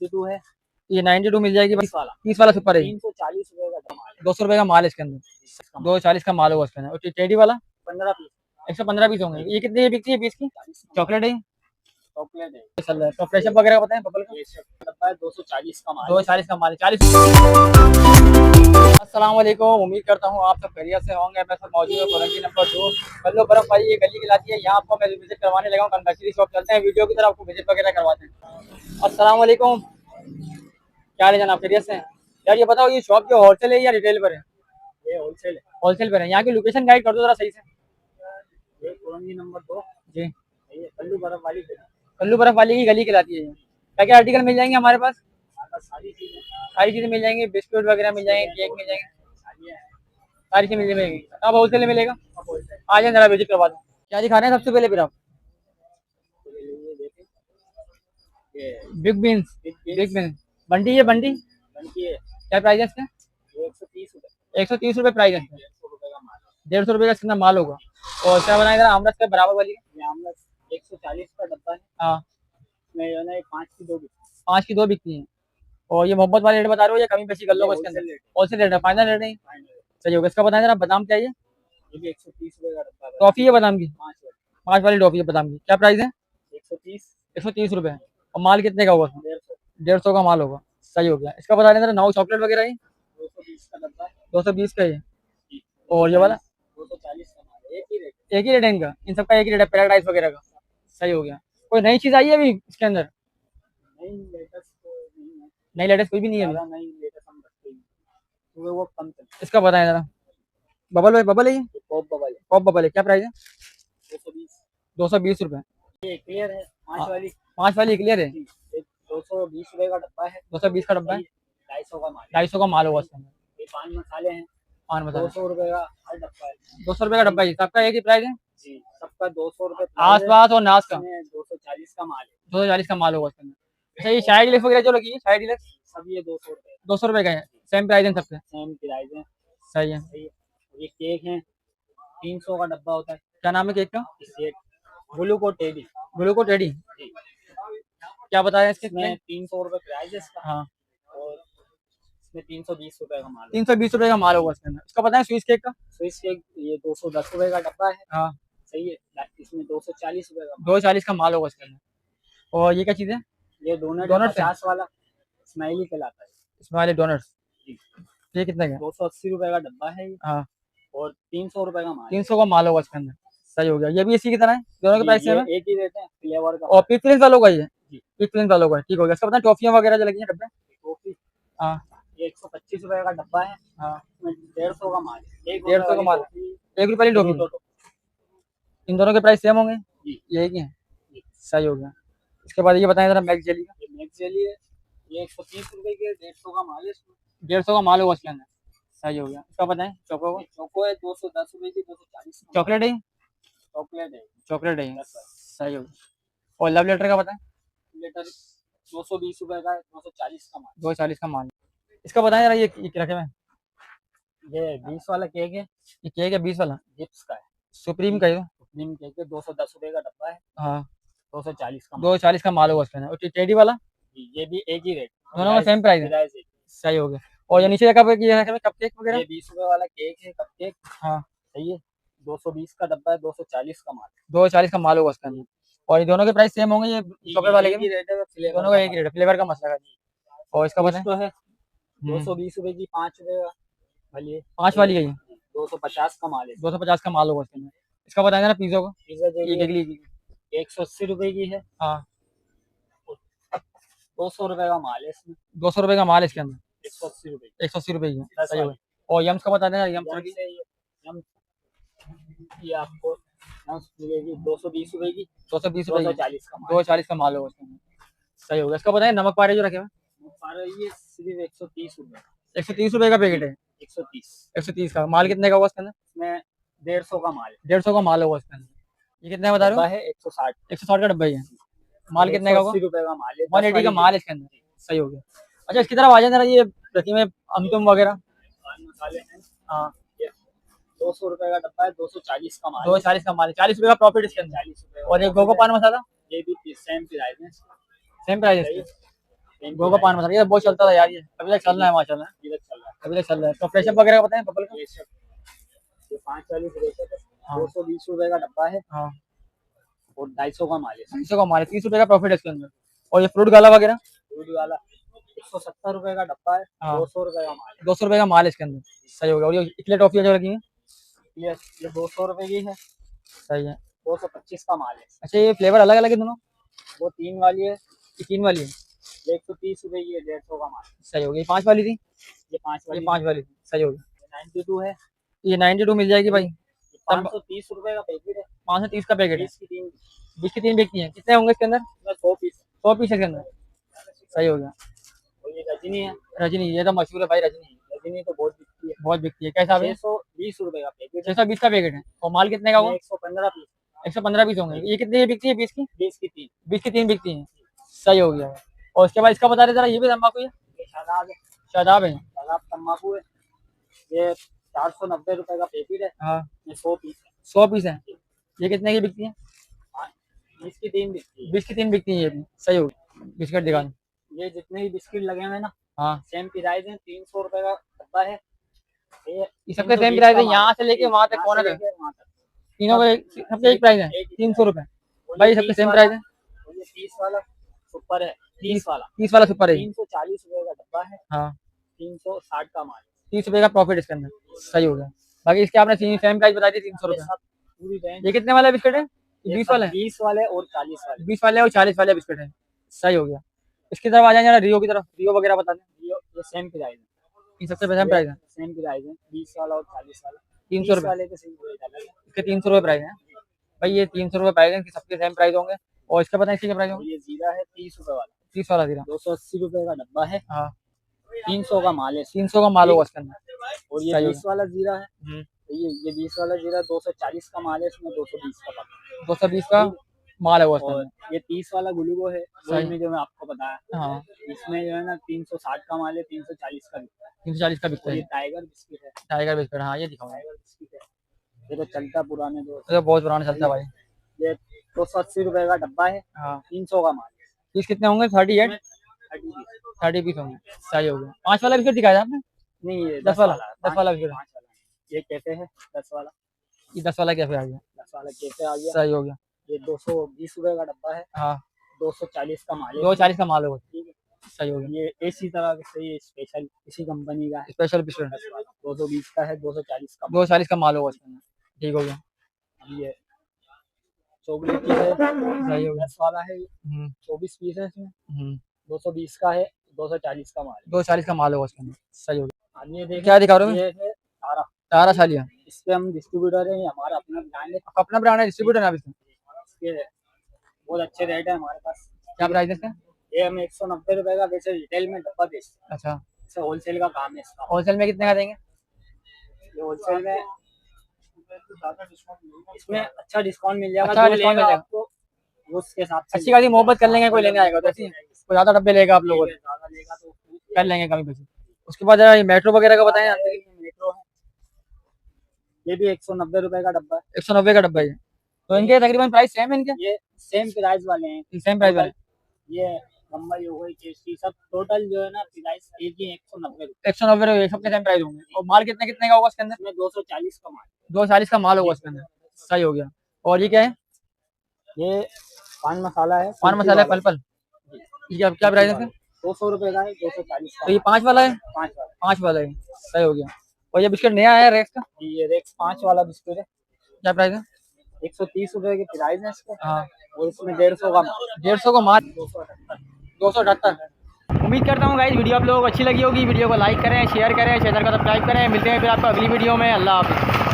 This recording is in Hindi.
92 है। ये 92 मिल जाएगी। 30 वाला सुपर है। 340 रुपए का माल है। 200 रुपए का माल है इसके अंदर। 240 का माल होगा इसके अंदर। और टेडी वाला 15 पीस। 115 पीस होंगे। ये कितने की बिकती है पीस की? चॉकलेट है। चॉकलेट है। चल रहा है। तो फ्रेशअप वगैरह का बताएं बबल का। डब्बा है 240 का माल है। 240 का माल है। 40। अस्सलाम वालेकुम। उम्मीद करता हूँ आप सब खैरियत से होंगे। मैं सब मौजूद है कोरंगी नंबर 2 कल्लो बर्फ वाली ये गली खिलाती है। यहाँ आपको मैं विजिट करवाने लगा हूँ। कंफेक्शनरी शॉप चलते हैं वीडियो की तरफ आपको विजिट वगैरह करवाते हैं। अस्सलाम वालेकुम। क्या हाल है जनाब, खैरियत से हैं? यार ये बताओ ये शॉप जो होलसेल है या रिटेल पर है? ये होलसेल है। होलसेल पर है। यहाँ की लोकेशन गाइड कर दो जरा सही से। ये कोरंगी नंबर 2 जी। ये कल्लू बर्फ वाली गली। कल्लू बर्फ वाली की गली खिलाती है। क्या क्या आर्टिकल मिल जाएंगे हमारे पास? सारी चीजें मिल जाएंगी। बिस्कुट वगैरह मिल जाएंगे, केक मिल जाएंगे, चीजें सारी चीजें मिल जाएंगी। अब होलसेल में मिलेगा। होलसेल। आ जाए जरा विजिट करवा दो। क्या दिखा रहे हैं सबसे पहले फिर आप? ये देखें, ये बिग बीन्स। बिग बीन्स बंडी है। बंडी बनती है। क्या प्राइस है इसका? 130 रुपए। 130 रुपये प्राइस है। 150 रुपए का माल है। 150 रुपये का इसका माल होगा। और क्या बनाए जरा आमरस के बराबर वाली? ये आमरस 140 का डब्बा है। हाँ। इसमें जो है ना 5 की 2 बिकती 5 की 2 बिकती हैं। और ये मोहब्बत वाले रेट बता रहे हो या कमी बेची कर लो इसके अंदर? है। होलसेल रेट है, फाइनल रेट नहीं? फाइनल सही होगा। इसका बताएं जरा बादाम क्या है? ये भी 130 रुपए का डब्बा है। टॉफी है बादाम की? 5 वाली 5 वाली टॉफी है बादाम की। क्या प्राइस है? 130। 130 रुपये। और माल कितने का होगा? 150। 150 का माल होगा। सही हो गया। इसका बता दें जरा नाउ चॉकलेट वगैरह है? 220 का डब्बा है। 220 का है। और ये वाला 240 का माल है। एक ही रेट। एक ही रेट है इनका? इन सबका एक ही रेट है पैराडाइज वगैरह का? सही हो गया। कोई नई चीज़ आई है अभी इसके अंदर? नहीं लेटेस्ट तो नहीं है। नई लेटेस्ट कोई भी नहीं है अभी? ज़्यादा नहीं लेटेस्ट हम रखते ही नहीं। क्योंकि वो कम चलता इसका बताएं जरा। बबल है? बबल है ये? है। पॉप बबल है। पॉप बबल है। क्या प्राइस है? 220। 220 रुपये। ये क्लियर है 5 वाली। 5 वाली क्लियर है। जी, ये 220 रुपए का डब्बा है। 220 का डब्बा है। 250 का माल है। 250 का माल होगा इसके अंदर। ये 5 मसाले हैं। पान मसाला 200 रुपए का हर डब्बा है। 200 रुपये का डब्बा है। सबका एक ही प्राइस है? जी सबका 200 रुपए। आस पास और नाश का 240 का माल है। 240 का माल होगा इसके अंदर। अच्छा ये शायद डिलक्स वगैरह जो लगी है शायद डिलक्स सब ये 200 रुपए 200 रुपये का है। सेम प्राइस है सबके? सेम प्राइस है। सही है। सही है। ये केक है 300 का डब्बा होता है। क्या नाम है केक का? Set ग्लूको teddy. ग्लूको टेडी। जी क्या बता रहे हैं इसके? इसमें 300 रुपए प्राइस है इसका। हाँ। और इसमें 320 रुपए का माल है। 320 रुपये का माल होगा इसके अंदर। इसका बताएं स्विस केक का? स्विस केक ये 210 रुपए का डब्बा है। हाँ। सही है। इसमें 240 रुपए का 240 का माल होगा इसके अंदर। और ये क्या चीज़ है? ये डोनट डोनट्स है? 50 वाला स्माइली कहलाता है। इसमें वाले डोनट्स जी ये कितने का? 280 रुपए का डब्बा है ये। हाँ। और 300 रुपए का माल है। 300 का माल होगा इसके अंदर। सही हो गया। ये भी इसी की तरह है? दोनों के प्राइस ये सेम है? एक ही रेट है फ्लेवर का। और पिक प्रिंस वालों का ही है? जी पिक प्रिंस वालों का है। ठीक हो गया। इसका बताएं टॉफियाँ वगैरह जो लगी हैं डब्बे? टॉफी हाँ। ये 125 रुपए का डब्बा है। हाँ। इसमें 150 का माल है। 150 का माल। 1 रुपये वाली टॉफी। टोटो। इन दोनों के प्राइस सेम होंगे? जी ये एक ही है। जी। सही हो गया। इसके बाद ये बताएं जरा मैक्स जेली का? ये मैक्स जेली है। ये 130 रुपए के 150 का माल है। इसमें 150 का माल होगा इसके अंदर। सही हो गया। इसका बताएं चॉको का? चोको है 210 रुपए की 240 का। चॉकलेट है? चॉकलेट है। चॉकलेट है। 10 वाला। सही हो गया। और लव लेटर का बताएं? लीटर 220 रुपए का है 240 का माल। 240 का माल। इसका बताएं जरा ये रखे हुए हैं? ये 20 वाला केक है। ये केक है 20 वाला? जिप्स का है। सुप्रीम का है? सुप्रीम केक है 210 रुपए का डब्बा है। हाँ। 240 का माल। 240 का माल होगा इसके अंदर। और टेडी वाला? जी, ये भी एक ही रेट। दोनों का सेम प्राइस है? प्राइस है। सही हो गया। और ये नीचे कप केक वगैरह? ये 20 रुपए वाला केक है कप केक। हाँ। सही है। 220 का डब्बा है 240 का माल। 240 का माल होगा इसके अंदर। और ये दोनों के प्राइस सेम होंगे? ये चॉकलेट वाले एक ही के? रेट है फ्लेवर दोनों का एक ही रेट है, फ्लेवर का मसला है। और इसका बताएं? तो है 220 रुपए की 5 रुपए का वाली 5 वाली है ये? 250 का माल है। 250 का माल होगा इसके अंदर। इसका बताएं ना पिज्जा का? पिज्जा ये जेली 180 रुपए की है। हाँ। 200 रुपए का माल है इसमें। 200 रुपये का माल है इसके अंदर। 180 रुपए 180 रुपये की है। 10 सही हो वाली। गया। और यम्स का बता देना यम्स यहाँ की? से ये आपको मिलेगी 220 रुपए की 220 रुपये 240 का माल। 240 का माल होगा इसके अंदर। सही हो गया। इसका बताएं नमक पारे जो रखे हुए? और ये सिर्फ 130 रुपए 130 रुपये का पैकेट है? 130। 130 का माल कितने का होगा इसके अंदर? इसमें 150 का माल है। 150 का माल होगा इसके अंदर। ये कितने का बता रहे डब्बा हो? है 160। 160 का डब्बा ही है। माल कितने का होगा? 180 रुपए का माल है। 180 का माल है इसके अंदर। सही हो गया। अच्छा इसकी तरफ आ जाए जरा ये रखी में अमतुम वगैरह? पान मसाले हैं। हाँ। 200 रुपए का डब्बा है 240 का माल है। 240 का माल है। 40 रुपये का प्रॉफिट इसके अंदर। 40 रुपए। और ये गोगो पान मसाला? ये भी सेम प्राइस है। सेम प्राइस है सही। इसके? गोवा पान मसाला, ये बहुत चलता था यार, ये अभी तक चल रहा है माशाल्लाह, इधर चल रहा अभी तक चल रहा है। तो फ्रेशअप वगैरह का बताएं कपल का। है ये 540 रेट है, हाँ। 220 रुपए का डब्बा है हाँ, और 250 का माल है। 300 का माल है, 30 रुपए का प्रॉफिट है इसके अंदर। और ये फ्रूट गाला वगैरह दूध वाला 170 रुपए का डब्बा है, हाँ। 200 रुपए का माल 200 रुपए का माल है इसके अंदर, सही हो गया। और ये इकले टॉफी जो रखी है, है। ये 200 रुपए की है, सही है। 225 का माल है। अच्छा, ये फ्लेवर अलग अलग है दोनों, वो 3 वाली है, ये 3 वाली है, ये 130 रुपए की है, 150 का माल है। सही हो गया। ये 5 वाली थी, ये 5 ये वाली 5 वाली थी, सही हो गया। 92 है, ये 92 मिल जाएगी भाई, 530 रुपए का पैकेट है, 530 का पैकेट है, 20 की 3, 20 की 3 बिकती हैं। कितने होंगे इसके अंदर? 100 पीस। 100 पीस है इसके अंदर, सही हो गया। और ये रजनी है, रजनी, ये तो मशहूर है भाई रजनी, रजनी तो बहुत बिकती है, बहुत बिकती है। कैसा है? 620 रुपए का पैकेट है, 620 का पैकेट है। और माल कितने का होगा? 115 पीस, 115 पीस होंगे। ये कितने की बिकती है? 20 की, 20 की 3। 20 की 3 बिकती हैं, सही हो गया। और उसके बाद इसका बता रहे जरा, ये भी तम्बाकू है, ये शादाब है, शादाब है। शादाब तम्बाकू है, ये 490 रुपए का पैकेट है, हाँ, ये 100 पीस है। 100 पीस है। ये कितने की बिकती है? 20 की 3 बिकती है। 20 की 3 बिकती है, ये भी सही हो गया। बिस्किट दिखाने, ये जितने भी बिस्किट लगे हुए हैं ना, हाँ, सेम प्राइस है, 300 रुपए का डब्बा है। ये सबके सेम प्राइस है, यहाँ से लेके वहाँ तक, कौन है वहाँ तक तीनों का सबके एक प्राइस है, 300 रुपए भाई, सबके सेम प्राइस है। और ये 30 वाला सुपर है, 30 वाला 30 वाला सुपर है, 340 रुपए का डब्बा है, हाँ, 360 का माल है। 30 रुपए का प्रॉफिट इसके अंदर, सही हो गया। बाकी इसके आपने सेम प्राइस बता दी, 300 ये रुपए। सब पूरी रेंज, ये कितने वाला बिस्किट है? 20 वाला है, 20 वाले और 40 वाले। 20 वाले और 40 वाले बिस्किट है, सही हो गया। इसकी तरफ आ जाए जरा, रियो की तरफ, रियो वगैरह बता दें। ये सेम प्राइस है, इन सबसे सेम प्राइस है, सेम प्राइस है, 20 वाला और 40 वाला। 300 रुपए वाले के सही रेट अलग है। इसके 300 रुपए प्राइस है भाई, ये 300 रुपए प्राइस है, इनके सबके सेम प्राइस होंगे। और इसका पता है इसके क्या प्राइस और होंगे? ये जीरा है 30 रुपए वाला, 30 वाला जीरा, 280 रुपए का डब्बा है, हाँ, 300 का माल है। 300 का माल होगा इसके अंदर। और ये सही हो 20 वाला जीरा है, हम्म, तो ये 20 वाला जीरा 240 का माल है, इसमें 220 का पका। 220 का माल है वो इसके और अंदर, ये 30 वाला ग्लूको है, सही। में जो मैं आपको बताया, हाँ, इसमें जो है ना 360 का माल है, 340 का बिकता है। 340 का बिकता और ये है। टाइगर बिस्किट है, टाइगर बिस्किट, हाँ, ये दिखाओ, टाइगर बिस्किट है, ये तो चलता पुराने दोस्त। ये तो बहुत पुराना चलता है भाई। ये 280 रुपए का डब्बा है, हाँ, 300 का माल है। पीस कितने होंगे? 38, 30 पीस। 30 पीस होंगे, सही हो गया। 5 वाला बिस्किट दिखाया था आपने? नहीं, ये 10 वाला, है, 10 वाला बिस्किट, 5 वाला है। ये कहते हैं 10 वाला, ये 10 वाला कैसे आ गया? 10 वाला कहते आ गया। सही हो गया। ये 220 रुपए का डब्बा है, हाँ, 240 का माल है। 240 का माल है वो, ठीक है, सही हो गया। ये इसी तरह से ये स्पेशल इसी कंपनी का है, स्पेशल बिस्किट 220 का है, 240 का। 240 का माल होगा इसके अंदर, ठीक हो गया, ये चॉकलेट की है, सही हो गया। 10 वाला है, हम्म, 24 पीस है इसमें, हम्म, 220 का है, 240 का माल है। 240 का माल होगा इसके अंदर, सही हो गया। अब ये देखें, क्या दिखा रहे हो? ये है तारा, तारा सालिया, इस पे हम डिस्ट्रीब्यूटर है, ये हमारा अपना ब्रांड है। अपना ब्रांड है, डिस्ट्रीब्यूटर है आप इसमें? इसके बहुत अच्छे रेट है हमारे पास। क्या प्राइस है इसका? ये हम 190 रुपए का वैसे रिटेल में डब्बा बेचते हैं, अच्छा, इसे होलसेल का काम है इसका। होलसेल में कितने का देंगे? ये होलसेल में इसमें अच्छा डिस्काउंट मिल जाएगा, अच्छा जो डिस्काउंट लेगा मिल जाएगा। आपको उसके हिसाब से अच्छी खासी मोहब्बत कर लेंगे, कोई लेने आएगा तो ऐसी कोई ज्यादा डब्बे लेगा आप लोगों ज्यादा लेगा तो कर लेंगे कमी बेशी। उसके बाद जरा मेट्रो वगैरह का बताएं। मेट्रो है, ये भी 190 रुपए का डब्बा है। 190 का डब्बा है, तो इनके तकरीबन प्राइस सेम है इनके? ये सेम प्राइस वाले हैं, सेम प्राइस वाले, ये बम्बई हो गई, केसरी, सब टोटल जो है ना प्राइस एक ही 190 रुपए। 190 रुपये सबके सेम प्राइस होंगे। और माल कितने कितने का होगा इसके अंदर? इसमें 240 का माल, 240 का माल होगा इसके अंदर, सही हो गया। और ये क्या है? ये पान मसाला है, पान मसाला है पल पल, ये क्या प्राइस है? 200 रुपए का है, 240 का। तो ये 5 वाला है? 5 वाला, 5 वाला है, सही हो गया। और ये बिस्किट नया है रेक्स का, ये रेक्स 5 वाला बिस्कुट है, क्या प्राइस है? 130 रुपए की प्राइस है इसका। हाँ, और इसमें 150 का माल, 150 का माल, 278। 278। उम्मीद करता हूँ गाइस वीडियो आप लोगों को अच्छी लगी होगी। वीडियो को लाइक करें, शेयर करें, चैनल को सब्सक्राइब करें। मिलते हैं फिर आपको अगली वीडियो में। अल्लाह हाफिज़।